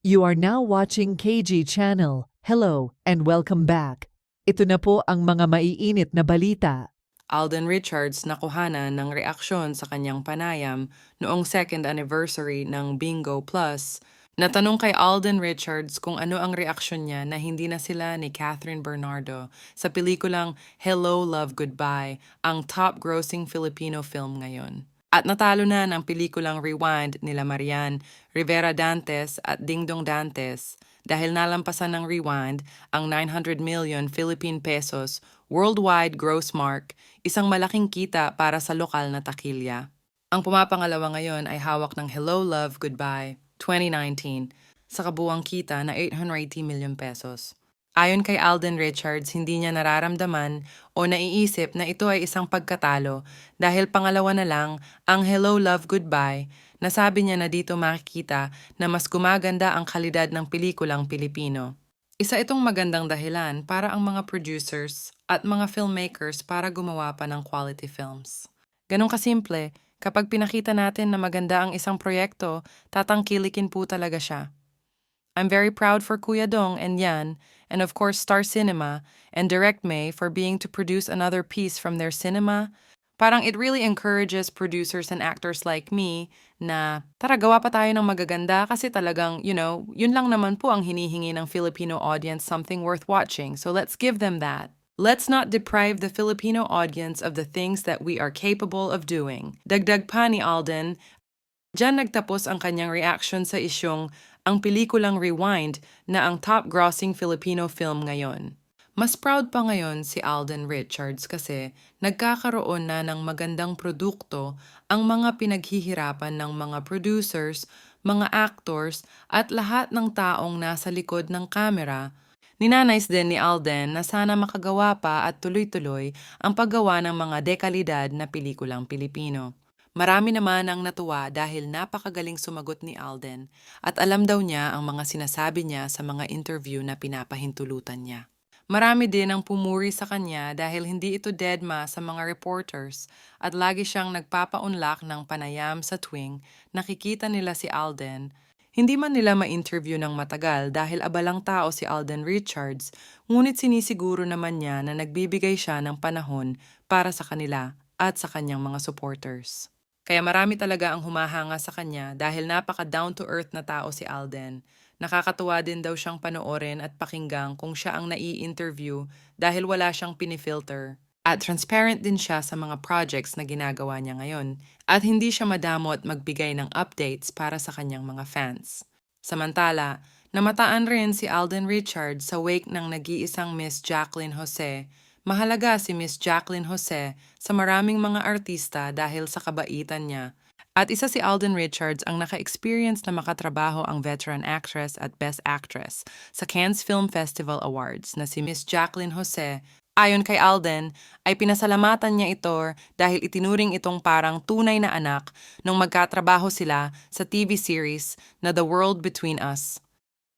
You are now watching KG Channel. Hello and welcome back. Ito na po ang mga maiinit na balita. Alden Richards nakuhanan ng reaksyon sa kanyang panayam noong second anniversary ng Bingo Plus. Natanong kay Alden Richards kung ano ang reaksyon niya na hindi na sila ni Catherine Bernardo sa pelikulang Hello, Love, Goodbye, ang top-grossing Filipino film ngayon. At natalo na ng pelikulang Rewind nila Marian Rivera Dantes at Dingdong Dantes dahil nalampasan ng Rewind ang 900 million Philippine pesos worldwide gross mark, isang malaking kita para sa lokal na takilya. Ang pumapangalawa ngayon ay hawak ng Hello, Love, Goodbye 2019 sa kabuwang kita na 880 million pesos. Ayon kay Alden Richards, hindi niya nararamdaman o naiisip na ito ay isang pagkatalo dahil pangalawa na lang ang Hello, Love, Goodbye na sabi niya na dito makikita na mas gumaganda ang kalidad ng pelikulang Pilipino. Isa itong magandang dahilan para ang mga producers at mga filmmakers para gumawa pa ng quality films. Ganun kasimple, kapag pinakita natin na maganda ang isang proyekto, tatangkilikin po talaga siya. I'm very proud for Kuya Dong and Yan, and of course Star Cinema and Direct May for being to produce another piece from their cinema. Parang it really encourages producers and actors like me na tara gawa pa tayo ng magaganda kasi talagang, yun lang naman po ang hinihingi ng Filipino audience, something worth watching. So let's give them that. Let's not deprive the Filipino audience of the things that we are capable of doing. Dagdag pa ni Alden. Diyan nagtapos ang kanyang reaction sa isyong ang pelikulang Rewind na ang top-grossing Filipino film ngayon. Mas proud pa ngayon si Alden Richards kasi nagkakaroon na ng magandang produkto ang mga pinaghihirapan ng mga producers, mga actors at lahat ng taong nasa likod ng kamera. Ninanais din ni Alden na sana makagawa pa at tuloy-tuloy ang paggawa ng mga dekalidad na pelikulang Pilipino. Marami naman ang natuwa dahil napakagaling sumagot ni Alden at alam daw niya ang mga sinasabi niya sa mga interview na pinapahintulutan niya. Marami din ang pumuri sa kanya dahil hindi ito deadma sa mga reporters at lagi siyang nagpapaunlak ng panayam sa tuwing nakikita nila si Alden. Hindi man nila ma-interview ng matagal dahil abalang tao si Alden Richards, ngunit sinisiguro naman niya na nagbibigay siya ng panahon para sa kanila at sa kanyang mga supporters. Kaya marami talaga ang humahanga sa kanya dahil napaka down-to-earth na tao si Alden. Nakakatuwa din daw siyang panoorin at pakinggang kung siya ang nai-interview dahil wala siyang pinifilter. At transparent din siya sa mga projects na ginagawa niya ngayon at hindi siya madamot magbigay ng updates para sa kanyang mga fans. Samantala, namataan rin si Alden Richards sa wake ng nag-iisang Miss Jacqueline Jose. Mahalaga si Miss Jacqueline Jose sa maraming mga artista dahil sa kabaitan niya. At isa si Alden Richards ang naka-experience na makatrabaho ang veteran actress at best actress sa Cannes Film Festival Awards na si Miss Jacqueline Jose. Ayon kay Alden, ay pinasalamatan niya ito dahil itinuring itong parang tunay na anak nung magkatrabaho sila sa TV series na The World Between Us.